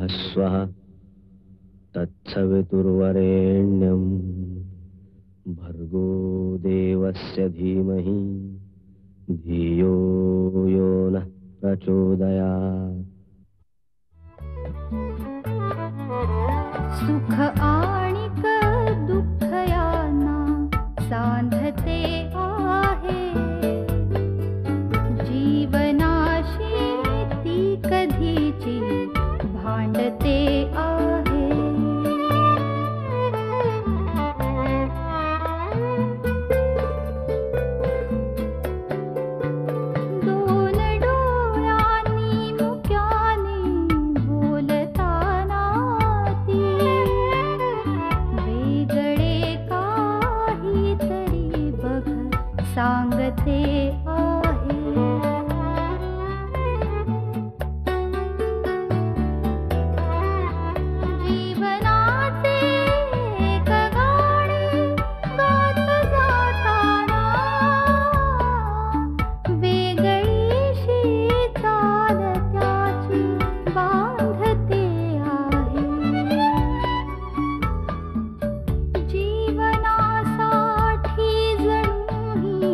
स्वः तत्सवितुर्वरेण्यं भर्गो देवस्य धीमहि धियो यो नः प्रचोदयात्। सुख आणिक दुःख यांना सांधते आहे, जीवनाशी ती कधीची भांडते आहे। दोन डोळ्यांनी मुक्याने बोलताना ती वेगळे काहीतरी बघ सांगते आहे। जीवनाचे एक गाणे गात जाताना वेगळीशी चाल त्याची बांधते आहे। जीवनासाठी जणू ही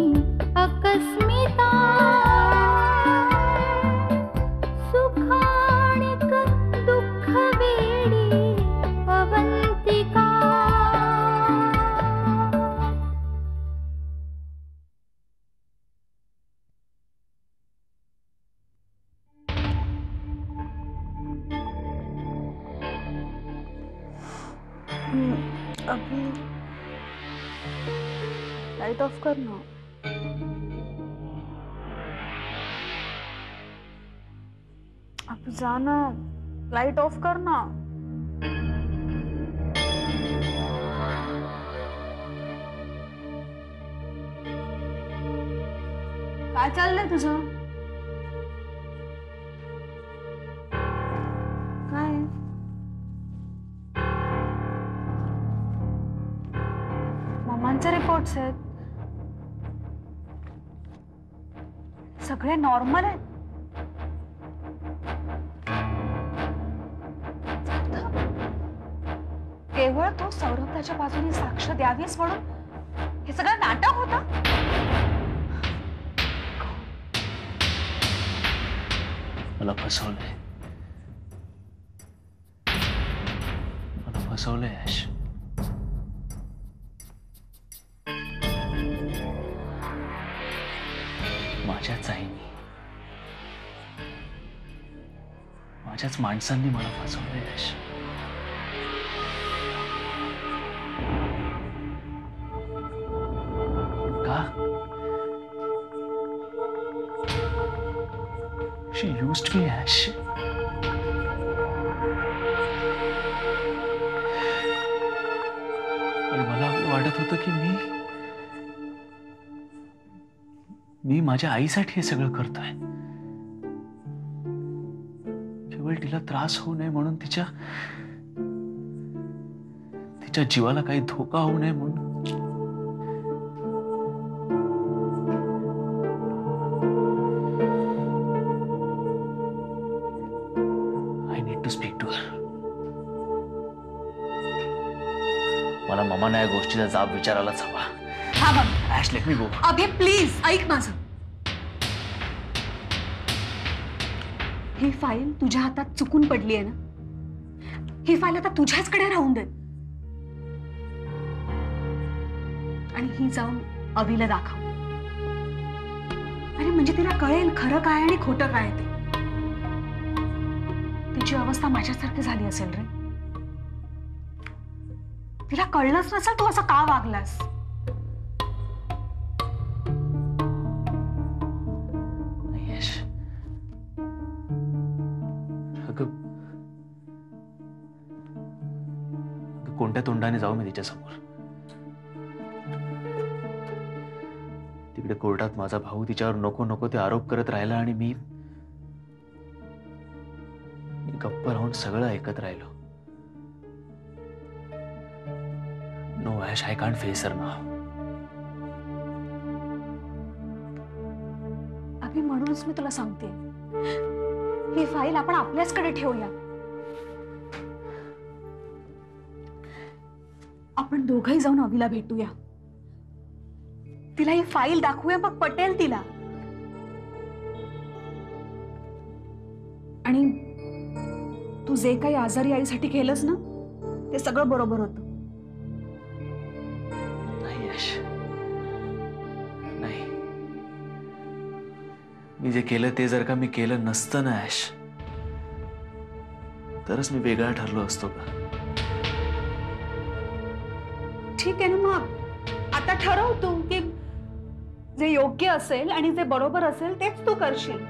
अकस्मिता, सुखाणिक दुःख वेडी अवंतिका। अभी लाइट ऑफ कर ना। अब जाना, लाइट ऑफ कर ना। काय चाललंय तुझं? काय मम्मांचे रिपोर्ट्स आहेत, सगळे नॉर्मल आहेत। केवळ तो सौरभ त्याच्या बाजूने साक्ष द्यावीस म्हणून हे सगळं नाटक होतं। मला फसवलंय, मला फसवलंय यश। माझ्याच आईनी, माझ्याच माणसांनी मला फसवलंय यश। का? She used me, Ash. आणि मला वाटत होतं की मी माझ्या आईसाठी हे सगळं करतोय, केवळ तिला त्रास होऊ नये म्हणून, तिच्या जीवाला काही धोका होऊ नये म्हणून। To speak to her. मला मम्माने या गोष्टीचा जाब विचारायलाच हवा। हा बघ Ash, let me go. Abhi please ऐक माझं। ही फाईल तुझ्या हातात चुकून पडली आहे ना, ही फाईल आता तुझ्याचकडे राहून दे आणि ही जाऊन अभिला दाखव। अरे म्हणजे तिला कळेल खरं काय आणि खोटं काय ते। तिची अवस्था माझ्यासारखी झाली असेल रे, तिला कळलंच नसेल तू असं का वागलास। यश, अगं कोणत्या तोंडाने जाऊ मी तिच्यासमोर? तिकडे कोर्टात माझा भाऊ तिच्यावर नको नको ते आरोप करत राहिला आणि मी गप्प राहून सगळं ऐकत राहिलो। No Ash, I can't face her now. Abhi म्हणूनच मी तुला सांगते, ही फाईल आपण आपल्याचकडे ठेवूया आपण दोघंही जाऊन अविला भेटूया, तिला ही फाईल दाखवूया, मग पटेल तिला. आणि तू जे काही आजारी आईसाठी केलंस ना, ते सगळं बरोबर होतं. नाही यश, नाही. मी जे केलं ते जर का मी केलं नसतं ना यश, तरच मी वेगळा ठरलो असतो का? ठीक आहे ना, मग आता ठरव तू की जे योग्य असेल आणि जे बरोबर असेल तेच तू करशील.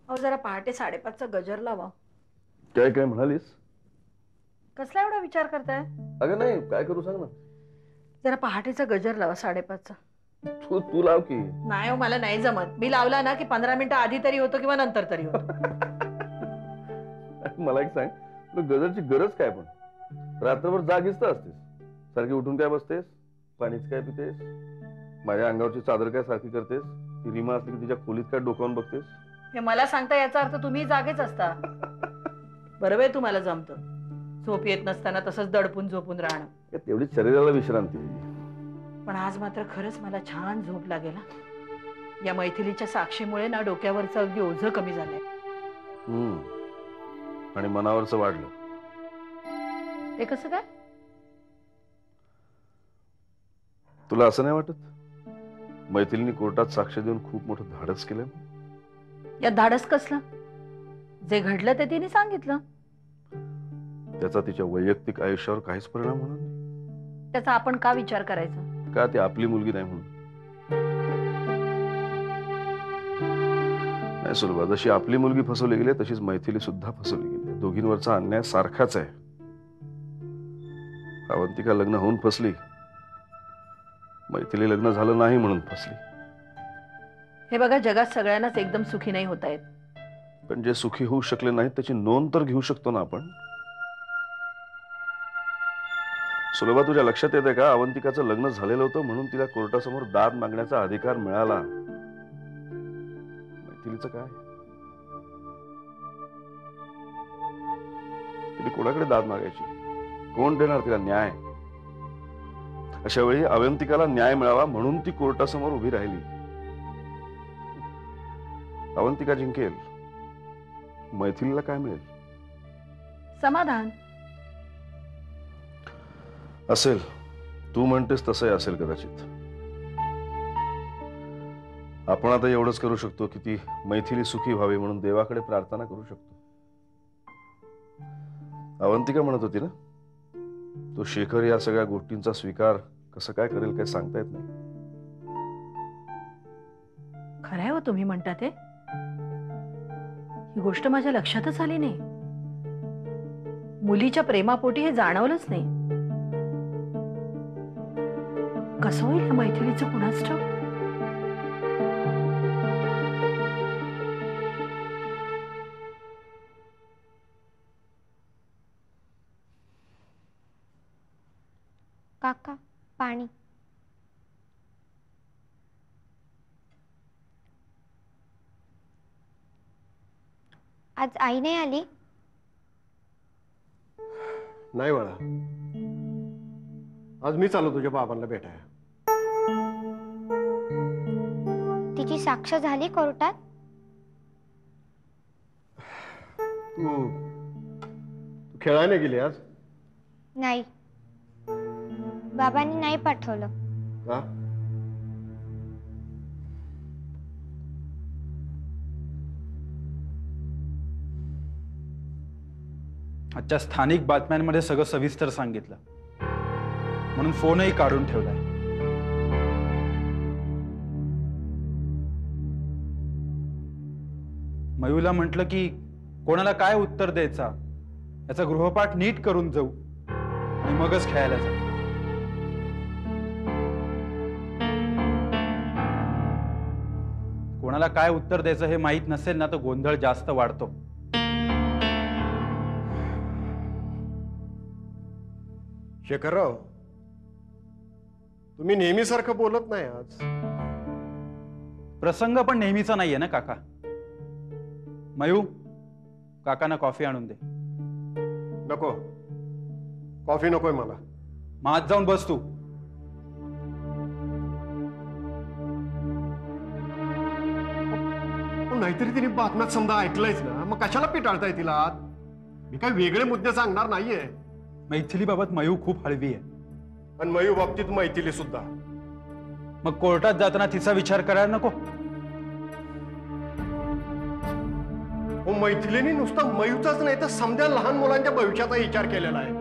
अहो, जरा पहाटे 5:30चा गजर लावा. काय काय म्हणालीस? कसला एवढा विचार करताय? अगं नाही, काय करू सांग ना. जरा पहाटेचा गजर लावा 5:30चा. तू लाव की. नाही हो, मला नाही जमत. मी लावला ना की 15 मिनिटं आधी तरी होतो किंवा नंतर तरी होतो. मला एक सांग, तुला गजरची गरज काय? पण रात्रभर जागीच तर असतेस. सारखी उठून काय बसतेस? पाणीच काय पितेस? माझ्या अंगावरची चादर काय सारखी करतेस? ती रीमा असली की तिच्या खोलीत काय डोकावून बघतेस? हे मला सांगता याचा अर्थ तुम्ही जागेच असता. बरोबर तुम्हाला जमतं. झोप येत नसताना तसंच दडपून झोपून राहणं. तेवढी शरीराला विश्रांती. पण आज मात्र खरंच मला छान झोप लागेल. या मैथिलीच्या साक्षीमुळे ना डोक्यावरचं अगदी ओझं कमी झालंय. आणि मनावरचं वाढलं. ते कसं काय? तुला असं नाही वाटत मैथिलीने कोर्टात साक्ष देऊन खूप मोठं धाडस केलं? या धाडस कसलं? जे घडलं ते तिने सांगितलं. त्याचा तिच्या वैयक्तिक आयुष्यावर काहीच परिणाम होणार नाही. त्याचा आपण का विचार करायचा? का ती आपली मुलगी नाही म्हणून? नाही सुलभा, जशी आपली मुलगी फसवली गेली तशीच मैथिली सुद्धा फसवली गेली. दोघींवरचा अन्याय सारखाच आहे. अवंतिका लग्न होऊन फसली, मैथिली लग्न झालं नाही म्हणून फसली. हे बघा, जगात सगळ्यांनाच एकदम सुखी नाही होता येत. पण जे सुखी होऊ शकले नाहीत त्याची नोंद तर घेऊ शकतो ना आपण. सुलभा, तुझ्या लक्षात येते का, अवंतिकाचं लग्न झालेलं होतं म्हणून तिला कोर्टासमोर दाद मागण्याचा अधिकार मिळाला. मैथिलीचं काय? तिने कोणाकडे दाद मागायची? कोण देणार तिला न्याय? अशा वेळी अवंतिकाला न्याय मिळावा म्हणून ती कोर्टासमोर उभी राहिली. अवंतिका जिंकेल, मैथिलीला काय मिळेल? समाधान असेल. तू म्हणतेस तसंही असेल कदाचित. आपण आता एवढंच करू शकतो की ती मैथिली सुखी व्हावी म्हणून देवाकडे प्रार्थना करू शकतो. अवंतिका म्हणत होती ना, तो शेखर या सगळ्या गोष्टींचा स्वीकार कसं काय करेल काय सांगता येत नाही. खरंय हो तुम्ही म्हणता ते. ही गोष्ट माझ्या लक्षातच आली नाही. मुलीच्या प्रेमापोटी हे जाणवलंच नाही. कसं होईल या मैथिलीचं कुणाच ठाऊक. काका, पाणी. आज आई नाही आली? नाही बाळा, आज मी चालू तुझ्या बाबांना भेटाय. तिची साक्ष झाली कोर्टात? तू खेळायला गेली आज? नाही, बाबांनी नाही पाठवलं. हा? आजच्या स्थानिक बातम्यांमध्ये सगळं सविस्तर सांगितलं म्हणून फोनही काढून ठेवलाय. मयूला म्हटलं की कोणाला काय उत्तर द्यायचा याचा गृहपाठ नीट करून जाऊ आणि मगच खेळायला जाऊ. कोणाला काय उत्तर द्यायचं हे माहीत नसेल ना तर गोंधळ जास्त वाढतो. शेखरराव, तुम्ही नेहमीसारखं बोलत नाही आज. प्रसंग पण नेहमीचा नाहीये ना काका. मयू, काकांना कॉफी आणून दे. नको, कॉफी नकोय मला. मग आत जाऊन बस तू. नाहीतरी तिने बातम्यात समजा ऐकलंयच ना, मग कशाला पिटाळताय तिला? मी काही वेगळे मुद्दे सांगणार नाहीये. मैथिली बाबत मयू खूप हळवी आहे. आणि मयू बाबतीत मैथिली सुद्धा. मग कोर्टात जाताना तिचा विचार करायला नको. मैथिलीने नुसता मयूचाच नाही तर समजा लहान मुलांच्या भविष्याचा विचार केलेला आहे.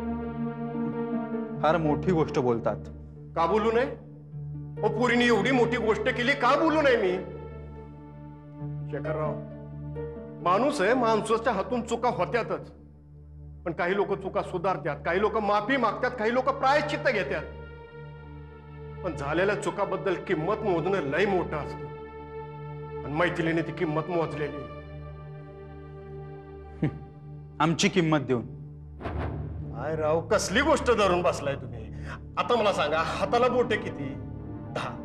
फार मोठी गोष्ट बोलतात. का बोलू नये? पुरीने एवढी मोठी गोष्ट केली, का बोलू नये मी? शेखरराव, माणूस आहे, माणसाच्या हातून चुका होत्यातच. पण काही लोक चुका सुधारतात, काही लोक माफी मागतात, काही लोक प्रायश्चित्त घेतात. पण झालेल्या चुकाबद्दल किंमत मोजणं लय मोठं असतं. आणि मैथिलीने ती किंमत मोजलेली आहे. आमची किंमत देऊन. काय राव, कसली गोष्ट धरून बसलाय तुम्ही? आता मला सांगा, हाताला बोटे किती? 10.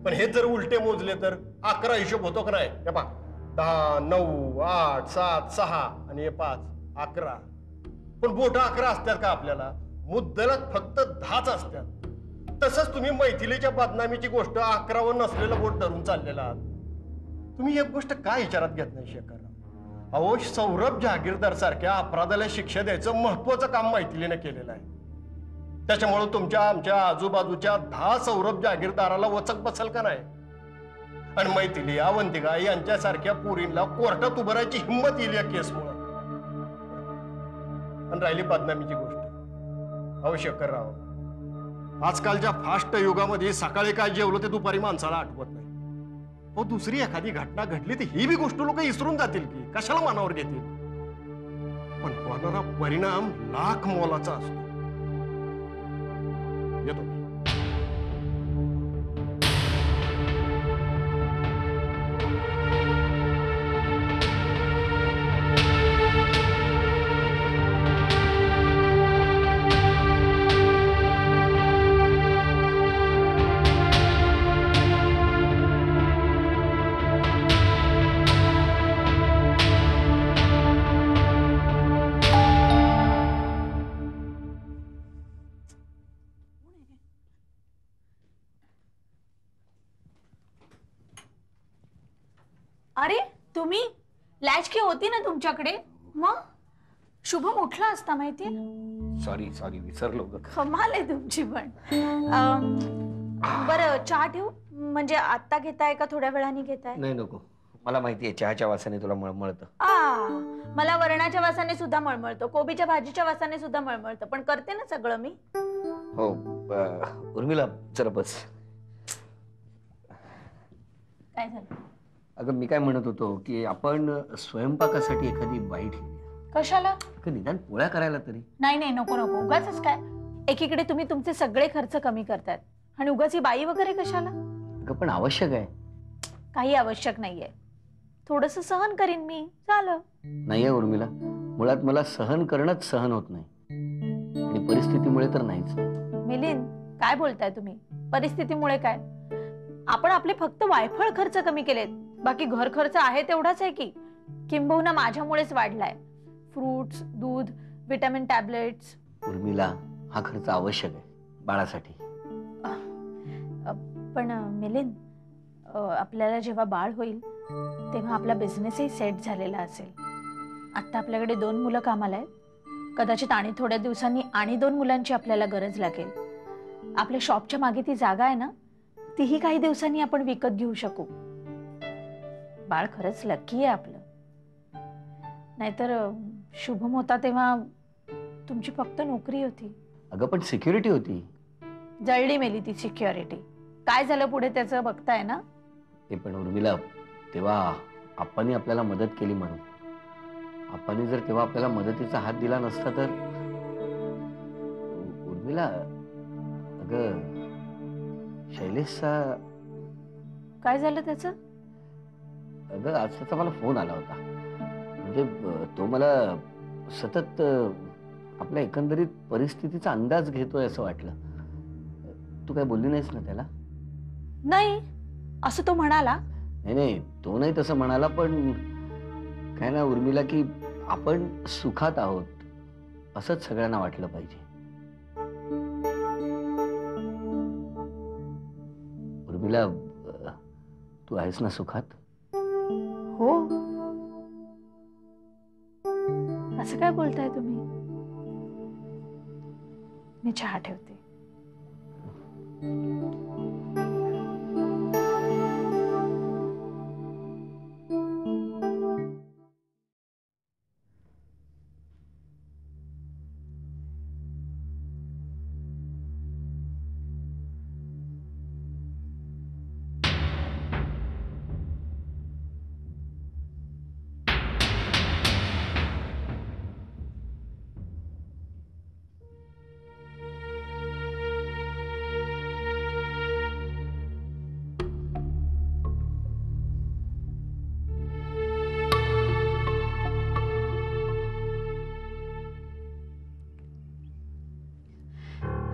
पण हे जर उलटे मोजले तर 11 हिशोब होतो का नाही? हे पहा, 10, 9, 8, 7, 6 आणि हे 5, 11. पण बोट 11 असतात का आपल्याला? मुद्दलात फक्त 10च असतात. तसंच तुम्ही मैथिलीच्या बदनामीची गोष्ट 11वर नसलेलं बोट धरून चाललेला आहात. तुम्ही एक गोष्ट काय विचारात घेत नाही शेखर? अहो, सौरभ जहागीरदार सारख्या अपराधाला शिक्षा द्यायचं महत्वाचं काम मैथिलीने केलेलं आहे. त्याच्यामुळे तुमच्या आमच्या आजूबाजूच्या 10 सौरभ जहागीरदाराला वचक बसल का नाही? आणि मैथिली, अवंतिका यांच्यासारख्या पोरींना कोर्टात उभारायची हिंमत येईल या केसमुळे. आणि राहिली बदनामीची गोष्ट, अहो शेखरराव, आजकालच्या फास्ट युगामध्ये सकाळी काय जेवलं ते दुपारी माणसाला आठवत नाही. हो, दुसरी एखादी घटना घडली तर ही बी गोष्ट लोक विसरून जातील की कशाला मनावर घेतील? पण होणारा परिणाम लाख मोलाचा असतो. येतो मी. अरे, तुम्ही? लॅचकी होती ना तुमच्याकडे? मग शुभम उठला असता माहिती. सॉरी विसरलो. कमाल आहे तुमची पण. बरं, चहा ठेवू? म्हणजे आत्ता घेताय का थोड्या वेळाने घेताय? नाही, नको. मला माहिती आहे चहाच्या वासाने तुला मळमळतं. मला वरणाच्या वासाने सुद्धा मळमळतं, कोबीच्या भाजीच्या वासाने सुद्धा मळमळतं, पण करते ना सगळं मी. हो. उर्मिला, जरा बस. काय झालं? अगं, मी काय म्हणत होतो की आपण स्वयंपाकासाठी एखादी बाई ठेवूया. कशाला? निदान पोळ्या करायला तरी. नाही, नको नको, उगाच काय. एकीकडे तुम्ही तुमचे सगळे खर्च कमी करतायत आणि उगाच ही बाई वगैरे कशाला? अगं, पण आवश्यक आहे. काही आवश्यक नाहीये. थोडस सहन करीन मी, झालं. नाहीये उर्मिला, मुळात मला सहन करणंच सहन होत नाही आणि परिस्थितीमुळे तर नाहीच. मिलिंद, काय बोलताय तुम्ही? परिस्थितीमुळे काय? आपण आपले फक्त वायफळ खर्च कमी केलेत, बाकी घर खर्च आहे तेवढाच आहे की, किंबहुना माझ्यामुळेच वाढलाय. फ्रूट्स, दूध, विटामिन टॅबलेट्स. उर्मिला, हा खर्च आवश्यक आहे बाळासाठी. पण मिलिंद, आपल्याला जेव्हा बाळ होईल तेव्हा आपला बिझनेसही सेट झालेला असेल. आता आपल्याकडे 2 मुलं कामाला आहेत. कदाचित आणि थोड्या दिवसांनी आणि 2 मुलांची आपल्याला गरज लागेल. आपल्या शॉपच्या मागे ती जागा आहे ना, तीही काही दिवसांनी आपण विकत घेऊ शकू. बाळ खरंच लकी आहे आपलं. नाहीतर शुभम होता तेव्हा तुमची फक्त नोकरी होती. अगं, पण सिक्युरिटी होती. जळली मेली ती सिक्युरिटी. काय झालं पुढे त्याचं बघताय ना. ते पण उर्मिला, तेव्हा आप्पांनी आपल्याला मदत केली म्हणून. आप्पांनी जर तेव्हा आपल्याला मदतीचा हात दिला नसता तर. उर्मिला, अगं शैलेशचा. काय झालं त्याचं? अगं आज त्याचा मला फोन आला होता. म्हणजे तो मला सतत आपल्या एकंदरीत परिस्थितीचा अंदाज घेतोय असं वाटलं. तू काय बोलली नाहीस ना त्याला? नाही, असं तो म्हणाला. नाही नाही, तो नाही तसं म्हणाला, पण काय ना उर्मिला, की आपण सुखात आहोत असंच सगळ्यांना वाटलं पाहिजे. उर्मिला, तू आहेस ना सुखात? हो. असं काय बोलताय तुम्ही? मी चहा ठेवते.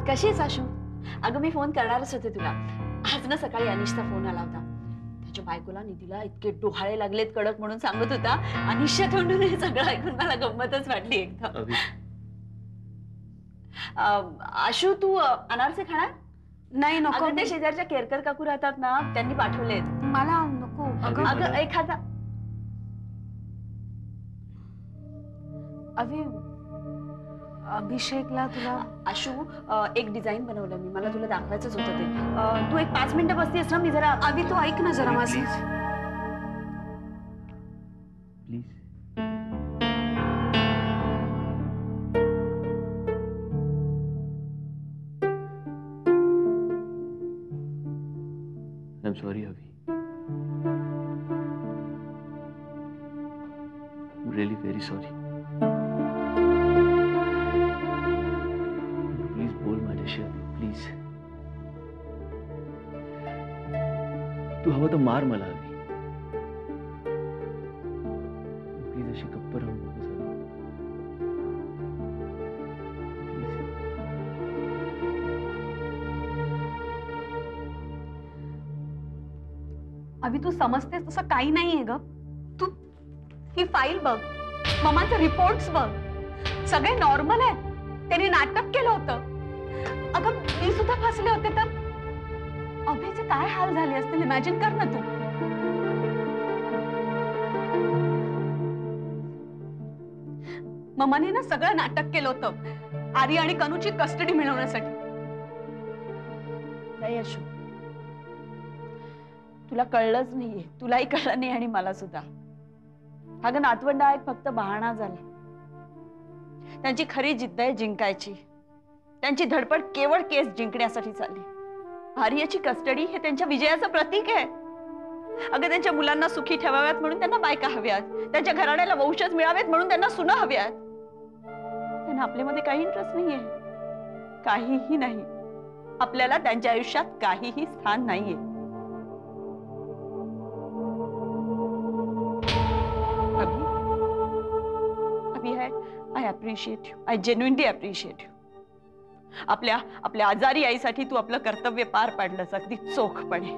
कशी आहेस आशू? अगं मी फोन करणारच होते तुला. आज ना सकाळी अनिशचा फोन आला होता. त्याच्या बायकोला निधीला इतके डोहाळे लागलेत कडक म्हणून सांगत होता. अनिशच्या तोंडून हे सगळं ऐकून मला गंमतच वाटली एकदम. आशू, तू अनारसे खाणार? नाही नको. अगं ते शेजारच्या केरकर काकू राहतात ना, त्यांनी पाठवलेत. मला नको. अगं एखादा अभिषेकला तुला. आशू, एक डिझाईन बनवलं मी, मला तुला दाखवायचंच होतं ते. तू एक 5 मिनिटं बसतीस ना? मी जरा तू ऐक ना जरा माझं. प्लीज. आय एम सॉरी अभी. Really very sorry. प्लीज बोल माझ्याशी अभी, प्लीज. तू हवं तर मार मला अभी. प्लीज अशी गप्प राहू नकोस अभी. अभि, तू समजतेस तसं काही नाहीये ग. तू ही फाईल बघ, ममाचे रिपोर्ट्स बघ, सगळे नॉर्मल आहेत. त्यांनी नाटक केलं होतं. अगं मी सुद्धा फसले होते तर अभयचे काय हाल झाले असतील, इमॅजिन कर ना तू. ममाने ना सगळं नाटक केलं होतं आर्य आणि कनूची कस्टडी मिळवण्यासाठी. नाही अशू, तुला कळलंच नाहीये. तुलाही कळलं नाही आणि मला सुद्धा. अगं नातवंड आहेत फक्त बहाणा झाला. त्यांची खरी जिद्द आहे जिंकायची. त्यांची धडपड केवळ केस जिंकण्यासाठी चालली. आर्याची कस्टडी हे त्यांच्या विजयाचं प्रतीक आहे. अगं त्यांच्या मुलांना सुखी ठेवाव्यात म्हणून त्यांना बायका हव्यात. त्यांच्या घराण्याला वंशज मिळावेत म्हणून त्यांना सुना हव्यात. त्यांना आपल्यामध्ये काही इंटरेस्ट नाहीये, काहीही नाही. आपल्याला त्यांच्या आयुष्यात काहीही स्थान नाहीये. I appreciate you. I genuinely appreciate you. आपल्या आजारी आईसाठी तू आपलं कर्तव्य पार पाडलंस अगदी चोखपणे.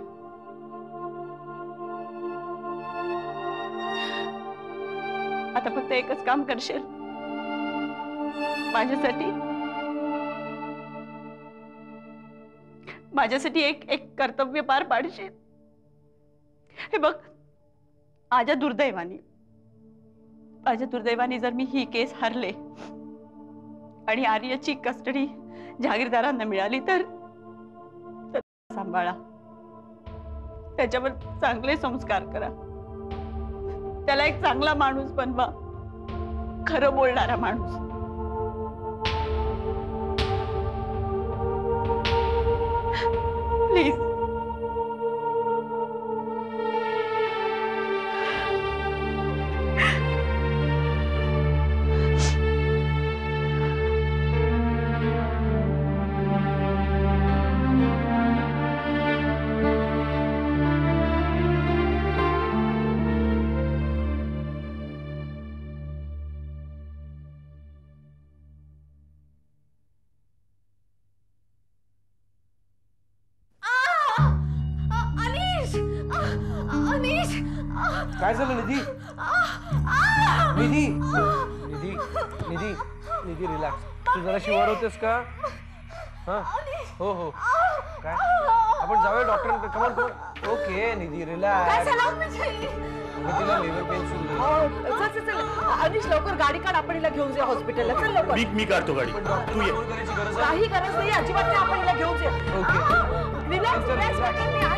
आता फक्त एकच काम करशील माझ्यासाठी एक कर्तव्य पार पाडशील. हे बघ, माझ्या दुर्दैवाने जर मी ही केस हरले आणि आर्याची कस्टडी जहागीरदारांना मिळाली तर सांभाळा. त्याच्यावर चांगले संस्कार करा. त्याला एक चांगला माणूस बनवा, खरं बोलणारा माणूस. प्लीज. काय झालं निधी? निधी निधी निधी निधी रिलॅक्स. तू जरा शिवर होतेस का? हा हो हो. काय आपण जाऊया डॉक्टरांकडे. Come on come on. ओके निधी रिलॅक्स. तिला लिव्हर पेन सुरू झाली. अनिश लवकर गाडी काढ, आपण हिला घेऊन जाऊ हॉस्पिटलला. चल लवकर. मी काढतो गाडी. तू ये. काही गरज नाही, अजिबात नाही. आपण हिला घेऊन जाऊ. Okay relax.